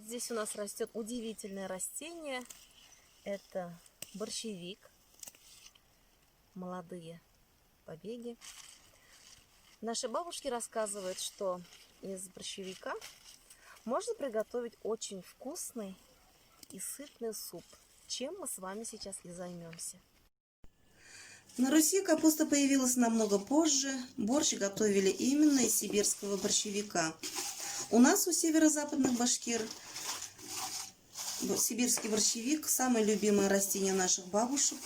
здесь у нас растет удивительное растение. Это борщевик. Молодые побеги. Наши бабушки рассказывают, что из борщевика можно приготовить очень вкусный и сытный суп, чем мы с вами сейчас и займемся. На Руси капуста появилась намного позже. Борщ готовили именно из сибирского борщевика. У нас, у северо-западных башкир, сибирский борщевик – самое любимое растение наших бабушек.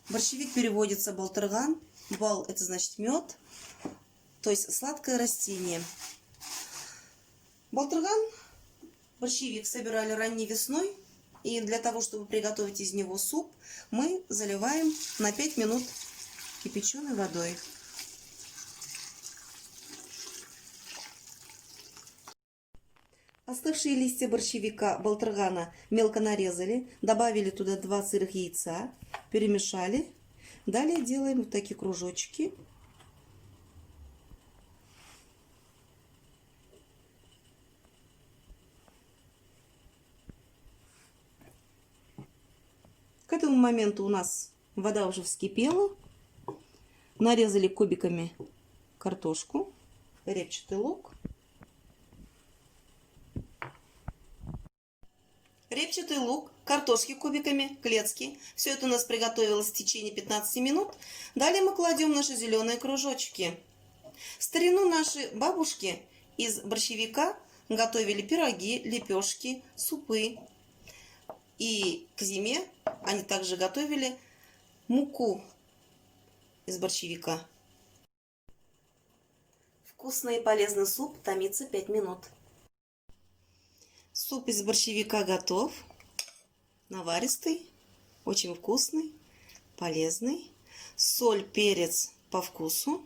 Борщевик переводится балтырган. Бал – это значит мед, то есть сладкое растение. Балтырган, борщевик собирали ранней весной. И для того, чтобы приготовить из него суп, мы заливаем на 5 минут кипяченой водой. Остывшие листья борщевика балтыргана мелко нарезали, добавили туда 2 сырых яйца, перемешали. Далее делаем вот такие кружочки. К этому моменту у нас вода уже вскипела. Нарезали кубиками картошку, репчатый лук. Репчатый лук, картошки кубиками, клетки. Все это у нас приготовилось в течение 15 минут. Далее мы кладем наши зеленые кружочки. В старину наши бабушки из борщевика готовили пироги, лепешки, супы. И к зиме они также готовили муку из борщевика. Вкусный и полезный суп томится 5 минут. Суп из борщевика готов. Наваристый, очень вкусный, полезный. Соль, перец по вкусу.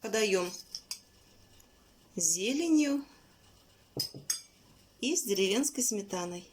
Подаем с зеленью и с деревенской сметаной.